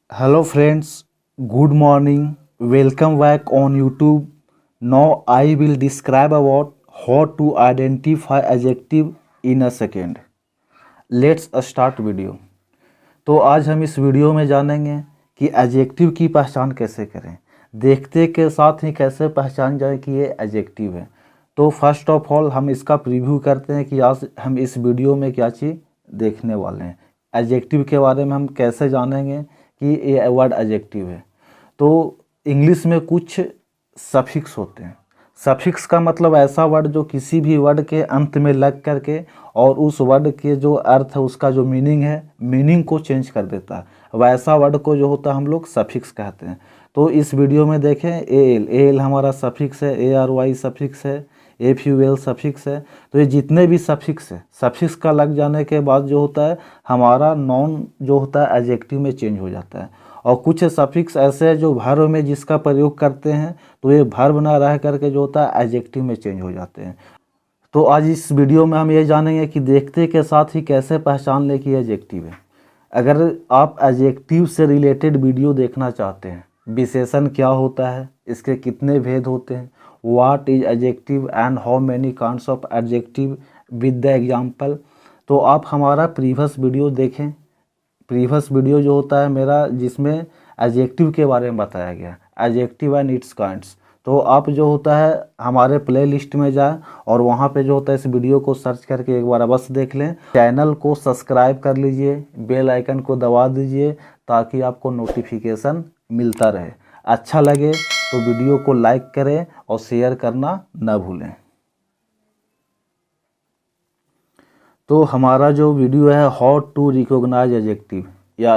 Hello friends, good morning. Welcome back on YouTube. Now I will describe about how to identify adjective in a second. Let's start video. तो आज हम इस video में जानेंगे कि adjective की पहचान कैसे करें। देखते के साथ ही कैसे पहचान जाए कि ये एडजेक्टिव है। तो फर्स्ट ऑफ ऑल हम इसका प्रीव्यू करते हैं कि आज हम इस वीडियो में क्या चीज़ देखने वाले हैं। एडजेक्टिव के बारे में हम कैसे जानेंगे कि ये वर्ड एडजेक्टिव है। तो इंग्लिश में कुछ सफिक्स होते हैं। सफिक्स का मतलब ऐसा वर्ड जो किसी भी वर्ड के अंत में लग करके और उस वर्ड के जो अर्थ है, उसका जो मीनिंग है, मीनिंग को चेंज कर देता है। वैसा वर्ड को जो होता है हम लोग सफिक्स कहते हैं। तो इस वीडियो में देखें ए एल हमारा सफिक्स है, ए आर वाई सफिक्स है, एफ यू एल सफिक्स है। तो ये जितने भी सफिक्स है, सफिक्स का लग जाने के बाद जो होता है हमारा नाउन जो होता है एडजेक्टिव में चेंज हो जाता है। और कुछ सफिक्स ऐसे हैं जो वर्ब में जिसका प्रयोग करते हैं तो ये वर्ब ना रह करके जो होता है एडजेक्टिव में चेंज हो जाते हैं। तो आज इस वीडियो में हम ये जानेंगे कि देखते के साथ ही कैसे पहचान ले कि एडजेक्टिव है। अगर आप एडजेक्टिव से रिलेटेड वीडियो देखना चाहते हैं, विशेषण क्या होता है, इसके कितने भेद होते हैं, what is adjective and how many kinds of adjective with the example, तो आप हमारा प्रीवियस वीडियो देखें। प्रीवियस वीडियो जो होता है मेरा, जिसमें एडजेक्टिव के बारे में बताया गया, एडजेक्टिव एंड इट्स काइंड्स। तो आप जो होता है हमारे प्ले लिस्ट में जाए और वहाँ पे जो होता है इस वीडियो को सर्च करके एक बार अवश्य देख लें। चैनल को सब्सक्राइब कर लीजिए, बेल आइकन को दबा दीजिए ताकि आपको नोटिफिकेशन मिलता रहे। अच्छा लगे तो वीडियो को लाइक करें और शेयर करना न भूलें। तो हमारा जो वीडियो है हाउ टू रिकॉग्नाइज एडजेक्टिव या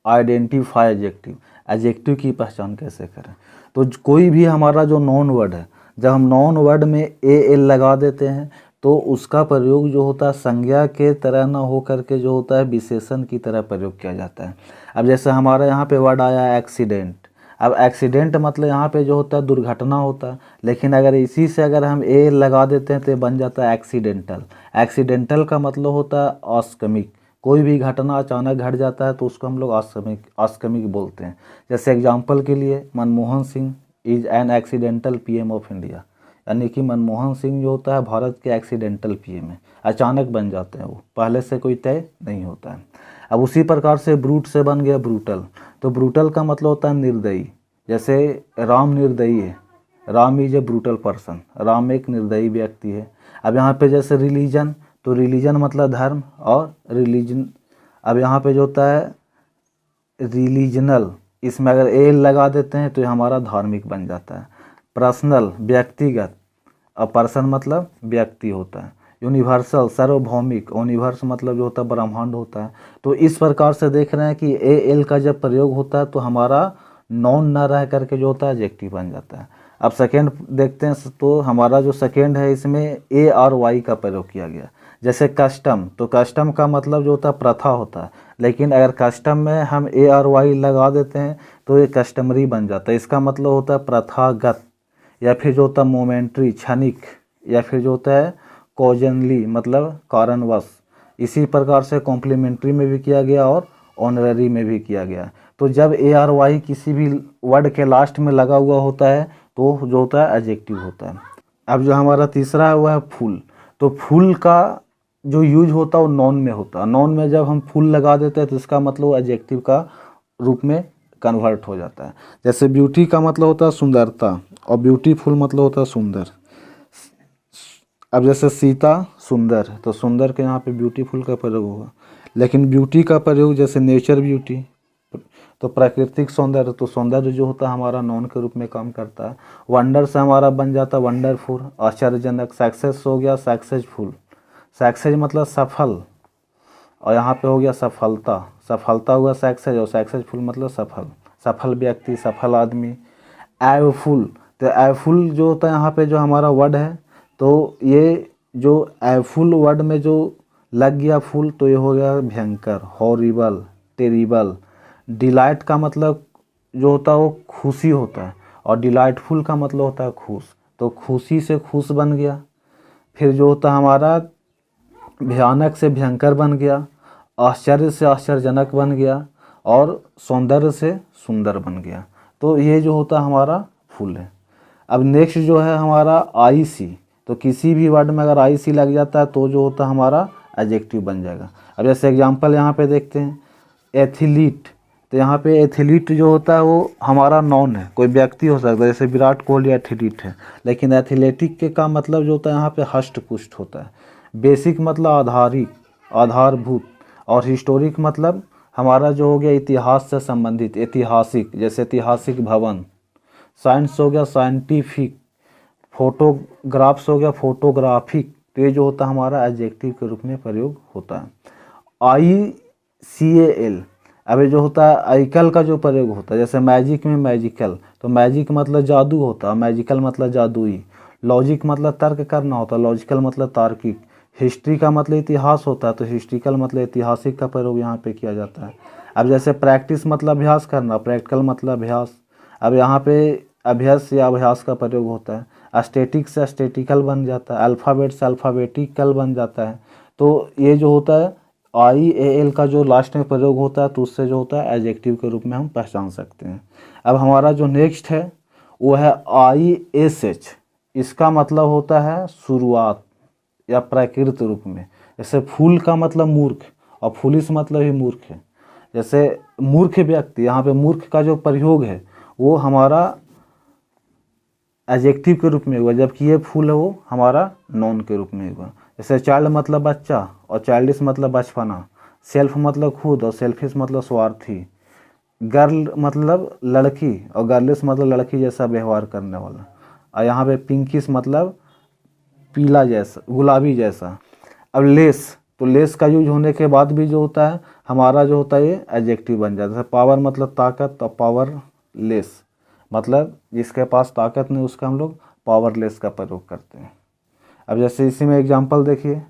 आइडेंटिफाई एडजेक्टिव, एडजेक्टिव की पहचान कैसे करें। तो कोई भी हमारा जो नॉन वर्ड है, जब हम नॉन वर्ड में ए एल लगा देते हैं तो उसका प्रयोग जो होता है संज्ञा के तरह ना हो करके जो होता है विशेषण की तरह प्रयोग किया जाता है। अब जैसे हमारे यहाँ पे वर्ड आया एक्सीडेंट। अब एक्सीडेंट मतलब यहाँ पे जो होता है दुर्घटना होता है, लेकिन अगर इसी से अगर हम ए लगा देते हैं तो बन जाता है एक्सीडेंटल। एक्सीडेंटल का मतलब होता है आकस्मिक। कोई भी घटना अचानक घट जाता है तो उसको हम लोग आकस्मिक बोलते हैं। जैसे एग्जांपल के लिए Manmohan Singh is an accidental PM of India, यानी कि मनमोहन सिंह जो होता है भारत के एक्सीडेंटल पीएम है, अचानक बन जाते हैं, वो पहले से कोई तय नहीं होता है। अब उसी प्रकार से ब्रूट से बन गया ब्रूटल। तो ब्रूटल का मतलब होता है निर्दयी। जैसे राम निर्दयी है, Ram is a brutal person, Ram एक निर्दयी व्यक्ति है। अब यहाँ पे जैसे रिलीजन, तो रिलीजन मतलब धर्म और रिलीजन। अब यहाँ पे जो होता है रिलीजनल, इसमें अगर ए लगा देते हैं तो ये हमारा धार्मिक बन जाता है। पर्सनल व्यक्तिगत, और पर्सन मतलब व्यक्ति होता है। यूनिवर्सल सार्वभौमिक, यूनिवर्स मतलब जो होता है ब्रह्मांड होता है। तो इस प्रकार से देख रहे हैं कि ए एल का जब प्रयोग होता है तो हमारा नॉन न रह करके जो होता है एडजेक्टिव बन जाता है। अब सेकेंड देखते हैं, तो हमारा जो सेकेंड है इसमें ए आर वाई का प्रयोग किया गया। जैसे कस्टम, तो कस्टम का मतलब जो होता है प्रथा होता है, लेकिन अगर कस्टम में हम ए आर वाई लगा देते हैं तो ये कस्टमरी बन जाता है। इसका मतलब होता है प्रथागत, या फिर जो होता है मोमेंट्री क्षणिक, या फिर जो होता है कॉजनली मतलब कारणवश। इसी प्रकार से कॉम्प्लीमेंट्री में भी किया गया और ऑनररी में भी किया गया। तो जब ए आर वाई किसी भी वर्ड के लास्ट में लगा हुआ होता है तो जो होता है एडजेक्टिव होता है। अब जो हमारा तीसरा है वह है फुल। तो फुल का जो यूज होता है वो नॉन में होता है। नॉन में जब हम फुल लगा देते हैं तो इसका मतलब एडजेक्टिव का रूप में कन्वर्ट हो जाता है। जैसे ब्यूटी का मतलब होता है सुंदरता और ब्यूटीफुल मतलब होता है सुंदर। अब जैसे सीता सुंदर, तो सुंदर के यहाँ पे ब्यूटीफुल का प्रयोग होगा। लेकिन ब्यूटी का प्रयोग जैसे नेचर ब्यूटी, तो प्राकृतिक सौंदर्य, तो सौंदर्य जो होता है हमारा नॉन के रूप में काम करता है। वंडर से हमारा बन जाता है वंडरफुल, आश्चर्यजनक। सक्सेस हो गया सक्सेसफुल, सक्सेस मतलब सफल, और यहाँ पे हो गया सफलता, सफलता हुआ सक्सेस, और सक्सेसफुल मतलब सफल, सफल व्यक्ति, सफल आदमी। एवफुल, तो एवफुल जो होता है यहाँ पे जो हमारा वर्ड है, तो ये जो एवफुल वर्ड में जो लग गया फुल तो ये हो गया भयंकर, हॉरिबल, टेरिबल। डिलाइट का मतलब जो होता है वो खुशी होता है, और डिलाइटफुल का मतलब होता है खुश, तो खुशी से खुश बन गया। फिर जो होता है हमारा भयानक से भयंकर बन गया, आश्चर्य से आश्चर्यजनक बन गया, और सौंदर्य से सुंदर बन गया। तो ये जो होता है हमारा फुल है। अब नेक्स्ट जो है हमारा आई सी, तो किसी भी वर्ड में अगर आई सी लग जाता है तो जो होता है हमारा एडजेक्टिव बन जाएगा। अब जैसे एग्जांपल यहाँ पे देखते हैं, एथलीट, तो यहाँ पे एथलीट जो होता है वो हमारा नॉन है, कोई व्यक्ति हो सकता है, जैसे विराट कोहली एथलीट है, लेकिन एथलेटिक के का मतलब जो होता है यहाँ पे हष्ट पुष्ट होता है। बेसिक मतलब आधारिक, आधारभूत, और हिस्टोरिक मतलब हमारा जो हो गया इतिहास से संबंधित, ऐतिहासिक, जैसे ऐतिहासिक भवन। साइंस हो गया साइंटिफिक, फोटोग्राफ्स हो गया फोटोग्राफिक। तो ये जो होता है हमारा एडजेक्टिव के रूप में प्रयोग होता है। ICAL, अब ये जो होता है आइकल का जो प्रयोग होता है, जैसे मैजिक में मैजिकल, तो मैजिक मतलब जादू होता है, मैजिकल मतलब जादुई। लॉजिक मतलब तर्क करना होता है, लॉजिकल मतलब तार्किक। हिस्ट्री का मतलब इतिहास होता है, तो हिस्ट्रिकल मतलब ऐतिहासिक का प्रयोग यहाँ पे किया जाता है। अब जैसे प्रैक्टिस मतलब अभ्यास करना, प्रैक्टिकल मतलब अभ्यास। अब यहाँ पे अभ्यास या अभ्यास का प्रयोग होता है। स्टैटिक से स्टैटिकल बन जाता है, अल्फ़ाबेट से अल्फ़ाबेटिकल बन जाता है। तो ये जो होता है IAL का जो लास्ट में प्रयोग होता है, तो उससे जो होता है एडजेक्टिव के रूप में हम पहचान सकते हैं। अब हमारा जो नेक्स्ट है वो है ISH, इसका मतलब होता है शुरुआत या प्राकृत रूप में। जैसे फूल का मतलब मूर्ख, और फूलिश मतलब ही मूर्ख है। जैसे मूर्ख व्यक्ति, यहाँ पे मूर्ख का जो प्रयोग है वो हमारा एडजेक्टिव के रूप में हुआ, जबकि ये फूल है वो हमारा नॉन के रूप में हुआ। जैसे चाइल्ड मतलब बच्चा, और चाइल्डिश मतलब बचपना। सेल्फ मतलब खुद, और सेल्फिश मतलब स्वार्थी। गर्ल मतलब लड़की, और गर्लिश मतलब लड़की जैसा व्यवहार करने वाला। और यहाँ पे पिंकिश मतलब पीला जैसा, गुलाबी जैसा। अब लेस, तो लेस का यूज होने के बाद भी जो होता है हमारा जो होता है ये एडजेक्टिव बन जाता है। पावर मतलब ताकत, और पावरलेस मतलब जिसके पास ताकत नहीं उसका हम लोग पावरलेस का प्रयोग करते हैं। अब जैसे इसी में एग्जांपल देखिए,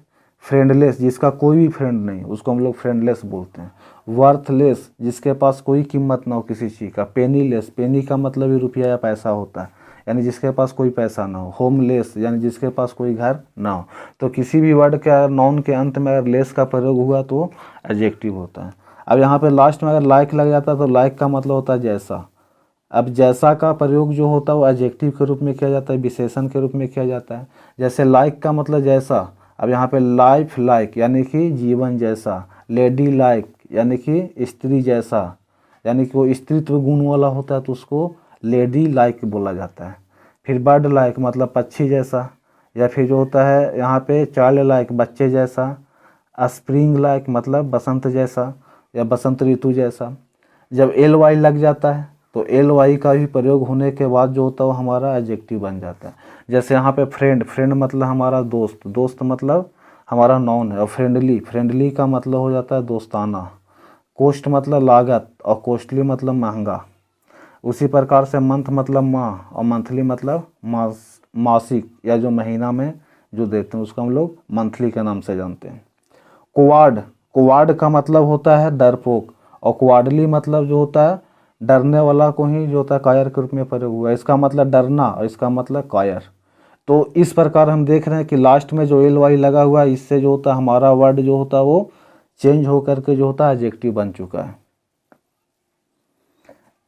फ्रेंडलेस, जिसका कोई भी फ्रेंड नहीं उसको हम लोग फ्रेंडलेस बोलते हैं। वर्थलेस, जिसके पास कोई कीमत ना हो किसी चीज़ का। पेनीलेस, पेनी का मतलब ही रुपया या पैसा होता है, यानी जिसके पास कोई पैसा ना हो। होमलेस, यानी जिसके पास कोई घर ना हो। तो किसी भी वर्ड का नाउन के अंत में अगर लेस का प्रयोग हुआ तो एडजेक्टिव होता है। अब यहाँ पे लास्ट में अगर लाइक लग जाता है तो लाइक का मतलब होता है जैसा। अब जैसा का प्रयोग जो होता है वो एडजेक्टिव के रूप में किया जाता है, विशेषण के रूप में किया जाता है। जैसे लाइक का मतलब जैसा, अब यहाँ पे लाइफ लाइक यानी कि जीवन जैसा। लेडी लाइक यानी कि स्त्री जैसा, यानी कि वो स्त्रीत्व गुण वाला होता है तो उसको लेडी लाइक बोला जाता है। फिर बर्ड लाइक मतलब पक्षी जैसा, या फिर जो होता है यहाँ पे चाइल्ड लाइक बच्चे जैसा। स्प्रिंग लाइक मतलब बसंत जैसा या बसंत ऋतु जैसा। जब LY लग जाता है तो LY का भी प्रयोग होने के बाद जो होता है वो हमारा एडजेक्टिव बन जाता है। जैसे यहाँ पे फ्रेंड, फ्रेंड मतलब हमारा दोस्त, दोस्त मतलब हमारा नॉन है। और फ्रेंडली, फ्रेंडली का मतलब हो जाता है दोस्ताना। कोस्ट मतलब लागत, और कॉस्टली मतलब महंगा। उसी प्रकार से मंथ मतलब माह, और मंथली मतलब मासिक या जो महीना में जो देते हैं उसको हम लोग मंथली के नाम से जानते हैं। कोवार्ड, कोवार्ड का मतलब होता है डरपोक, और कोवार्डली मतलब जो होता है डरने वाला को ही जो होता है कायर के रूप में प्रयोग हुआ। इसका मतलब डरना और इसका मतलब कायर। तो इस प्रकार हम देख रहे हैं कि लास्ट में जो LY लगा हुआ है इससे जो होता है हमारा वर्ड जो होता है वो चेंज होकर के जो होता है एडजेक्टिव बन चुका है।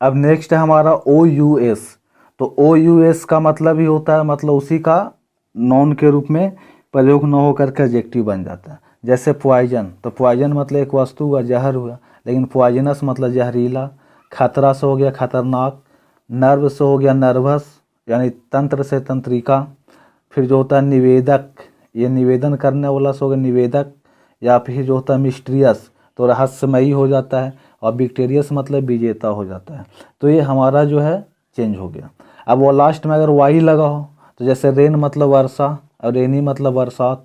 अब नेक्स्ट है हमारा OUS, तो OUS का मतलब ही होता है मतलब उसी का नॉन के रूप में प्रयोग न होकर के एडजेक्टिव बन जाता है। जैसे पॉइजन, तो पॉइजन मतलब एक वस्तु हुआ, जहर हुआ, लेकिन पॉइजनस मतलब जहरीला। खतरा से हो गया खतरनाक। नर्व से हो गया नर्वस, यानी तंत्र से तंत्रिका। फिर जो होता है निवेदक, ये निवेदन करने वाला से हो गया निवेदक। या फिर जो होता है मिस्टीरियस, तो रहस्यमयी हो जाता है। और विक्टोरियस मतलब विजेता हो जाता है। तो ये हमारा जो है चेंज हो गया। अब वो लास्ट में अगर वाई लगा हो तो जैसे रेन मतलब वर्षा, और रेनी मतलब बरसात।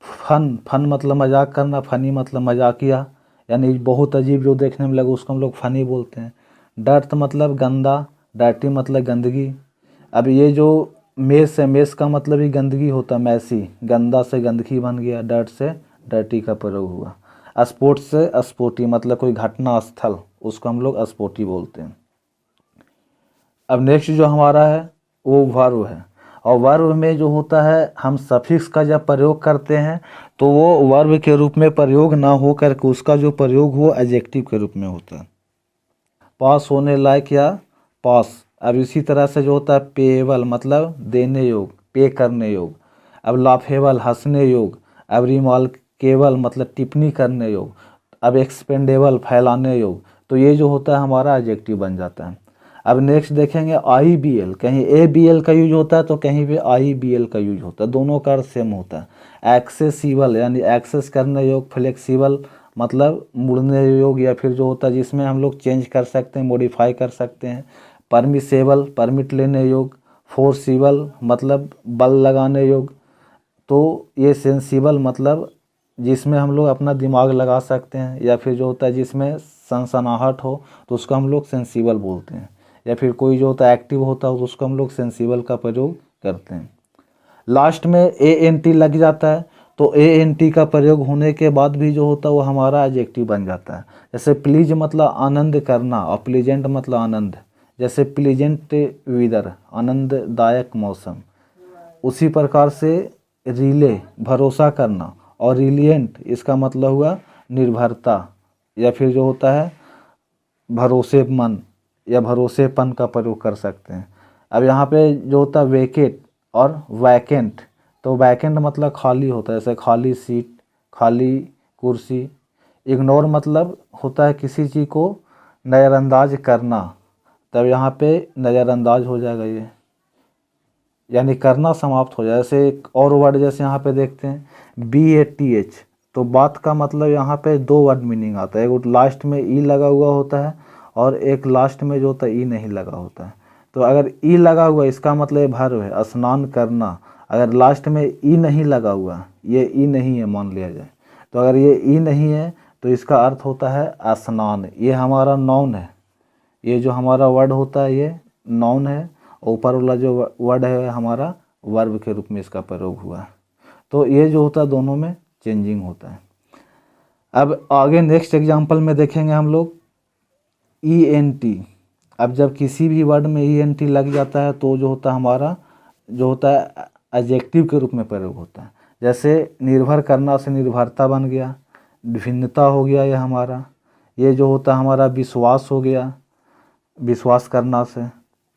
फन, फन मतलब मजाक करना, फनी मतलब मजाकिया, यानी बहुत अजीब जो देखने में लगे उसको हम लोग फनी बोलते हैं। डर्ट मतलब गंदा, डर्टी मतलब गंदगी। अब ये जो मेस है, मेस का मतलब ही गंदगी होता है, मैसी, गंदा से गंदगी बन गया, डर्ट से डर्टी का प्रयोग हुआ। स्पोर्ट्स से स्पोर्टी मतलब कोई घटना स्थल, उसको हम लोग स्पोर्टी बोलते हैं। अब नेक्स्ट जो हमारा है वो वर्ब है, और वर्ब में जो होता है हम सफिक्स का जब प्रयोग करते हैं तो वो वर्ब के रूप में प्रयोग ना हो करके उसका जो प्रयोग हो एडजेक्टिव के रूप में होता है। पास होने लायक या पास। अब इसी तरह से जो होता है पेएबल मतलब देने योग, पे करने योग। अब लाफेबल हंसने योग। अब रिमार्केबल मतलब टिप्पणी करने योग। अब एक्सपेंडेबल फैलाने योग। तो ये जो होता है हमारा एडजेक्टिव बन जाता है। अब नेक्स्ट देखेंगे आई बी एल, कहीं ए बी एल का यूज होता है तो कहीं पे आई बी एल का यूज होता है, दोनों का अर्थ सेम होता है। एक्सेसिबल यानी एक्सेस करने योग, फ्लेक्सिबल मतलब मुड़ने योग या फिर जो होता है जिसमें हम लोग चेंज कर सकते हैं, मॉडिफाई कर सकते हैं। परमिसेबल परमिट लेने योग। फोर्सिबल मतलब बल लगाने योग। तो ये सेंसिबल मतलब जिसमें हम लोग अपना दिमाग लगा सकते हैं, या फिर जो होता है जिसमें सनसनाहट हो तो उसको हम लोग सेंसिबल बोलते हैं। या फिर कोई जो होता है एक्टिव होता है तो उसको हम लोग सेंसिबल का प्रयोग करते हैं। लास्ट में ए एन टी लग जाता है तो ए एन टी का प्रयोग होने के बाद भी जो होता है वो हमारा एडजेक्टिव बन जाता है। जैसे प्लीज मतलब आनंद करना और प्लीजेंट मतलब आनंद। जैसे प्लीजेंट वेदर आनंददायक मौसम। उसी प्रकार से रिले भरोसा करना और रिलियंट इसका मतलब हुआ निर्भरता या फिर जो होता है भरोसेमंद या भरोसेपन का प्रयोग कर सकते हैं। अब यहाँ पे जो होता है वेकेट और वैकेंट, तो वैकेंट मतलब खाली होता है, जैसे खाली सीट, खाली कुर्सी। इग्नोर मतलब होता है किसी चीज़ को नज़रअंदाज करना, तब यहाँ पे नज़रअंदाज हो जाएगा ये, यानी करना समाप्त हो जाए। जैसे एक और वर्ड जैसे यहाँ पे देखते हैं BATH, तो बात का मतलब यहाँ पे दो वर्ड मीनिंग आता है, एक लास्ट में ई लगा हुआ होता है और एक लास्ट में जो होता है ई नहीं लगा होता है। तो अगर ई लगा हुआ इसका मतलब भर्व है स्नान करना, अगर लास्ट में ई नहीं लगा हुआ, ये ई नहीं है मान लिया जाए, तो अगर ये ई नहीं है तो इसका अर्थ होता है स्नान। ये हमारा नाउन है, ये जो हमारा वर्ड होता है ये नाउन है, ऊपर वाला जो वर्ड है हमारा वर्ब के रूप में इसका प्रयोग हुआ है। तो ये जो होता है दोनों में चेंजिंग होता है। अब आगे नेक्स्ट एग्जांपल में देखेंगे हम लोग ENT। अब जब किसी भी वर्ड में ENT लग जाता है तो जो होता है हमारा जो होता है एडजेक्टिव के रूप में प्रयोग होता है। जैसे निर्भर करना से निर्भरता बन गया, भिन्नता हो गया ये हमारा। ये जो होता है हमारा विश्वास हो गया, विश्वास करना से।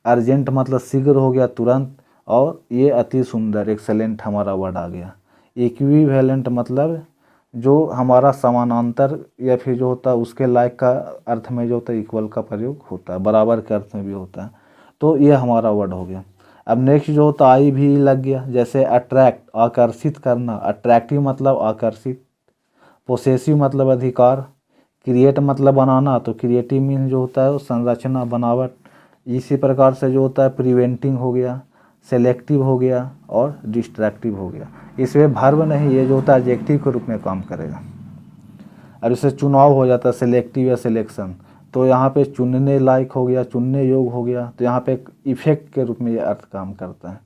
अर्जेंट मतलब शीघ्र हो गया, तुरंत। और ये अति सुंदर एक्सेलेंट हमारा वर्ड आ गया। इक्विवेलेंट मतलब जो हमारा समानांतर या फिर जो होता है उसके लायक का अर्थ में जो होता है इक्वल का प्रयोग होता है, बराबर के अर्थ में भी होता है। तो ये हमारा वर्ड हो गया। अब नेक्स्ट जो होता है आई भी लग गया, जैसे अट्रैक्ट आकर्षित करना, अट्रैक्टिव मतलब आकर्षित। पोसेसिव मतलब अधिकार। क्रिएट मतलब बनाना, तो क्रिएटिव मीन जो होता है वो संरचना बनावट। इसी प्रकार से जो होता है प्रिवेंटिंग हो गया, सेलेक्टिव हो गया और डिस्ट्रैक्टिव हो गया। इसमें भर्व नहीं, ये जो होता है एडजेक्टिव के रूप में काम करेगा। अब इसे चुनाव हो जाता है सिलेक्टिव या सिलेक्शन, तो यहाँ पे चुनने लायक हो गया, चुनने योग हो गया, तो यहाँ पे एक इफेक्ट के रूप में ये अर्थ काम करता है।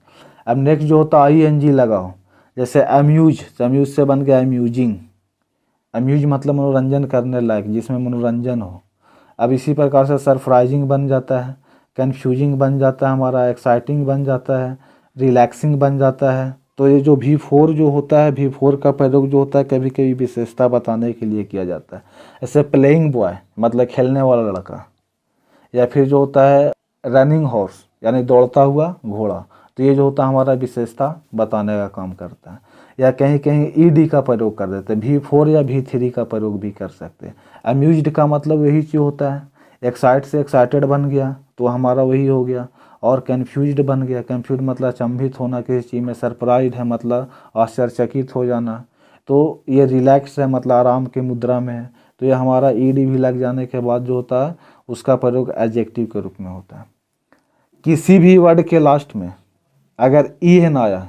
अब नेक्स्ट जो होता है ING लगाओ, जैसे अम्यूज, अम्यूज से बन गया अम्यूजिंग। अम्यूज मतलब मनोरंजन करने लायक, जिसमें मनोरंजन हो। अब इसी प्रकार से सरप्राइजिंग बन जाता है, कन्फ्यूजिंग बन जाता है हमारा, एक्साइटिंग बन जाता है, रिलैक्सिंग बन जाता है। तो ये जो V4 जो होता है, V4 का प्रयोग जो होता है कभी कभी विशेषता बताने के लिए किया जाता है। ऐसे प्लेइंग बॉय मतलब खेलने वाला लड़का, या फिर जो होता है रनिंग हॉर्स यानी दौड़ता हुआ घोड़ा, तो ये जो होता है हमारा विशेषता बताने का काम करता है। या कहीं कहीं ED का प्रयोग कर देते हैं, V4 या V3 का प्रयोग भी कर सकते हैं। अम्यूज्ड का मतलब यही चीज़ होता है, एक्साइट से एक्साइटेड बन गया तो हमारा वही हो गया। और कन्फ्यूज्ड बन गया, कन्फ्यूज मतलब अचंभित होना किसी चीज़ में। सरप्राइज है मतलब आश्चर्यचकित हो जाना। तो ये रिलैक्स है मतलब आराम की मुद्रा में है, तो ये हमारा ED भी लग जाने के बाद जो होता है उसका प्रयोग एडजेक्टिव के रूप में होता है। किसी भी वर्ड के लास्ट में अगर EN आया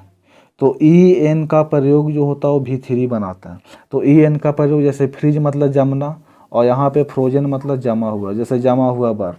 तो EN का प्रयोग जो होता है वो V3 बनाता है। तो EN का प्रयोग जैसे फ्रीज मतलब जमना, और यहाँ पे फ्रोजन मतलब जमा हुआ, जैसे जमा हुआ बर्फ।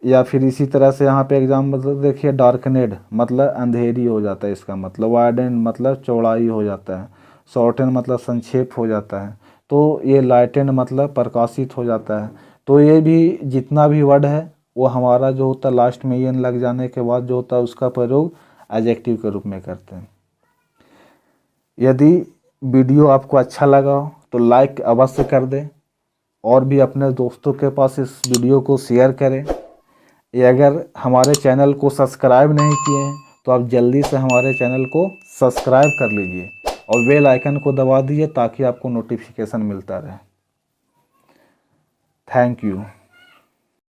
या फिर इसी तरह से यहाँ पे एग्जाम मतलब देखिए डार्कनेड मतलब अंधेरी हो जाता है, इसका मतलब वाइडेन मतलब चौड़ाई हो जाता है, शॉर्टेन मतलब संक्षेप हो जाता है। तो ये लाइटेन मतलब प्रकाशित हो जाता है। तो ये भी जितना भी वर्ड है वो हमारा जो होता है लास्ट में EN लग जाने के बाद जो होता है उसका प्रयोग एडजेक्टिव के रूप में करते हैं। यदि वीडियो आपको अच्छा लगा हो तो लाइक अवश्य कर दें और भी अपने दोस्तों के पास इस वीडियो को शेयर करें। ये अगर हमारे चैनल को सब्सक्राइब नहीं किए हैं तो आप जल्दी से हमारे चैनल को सब्सक्राइब कर लीजिए और बेल आइकन को दबा दीजिए ताकि आपको नोटिफिकेशन मिलता रहे। Thank you.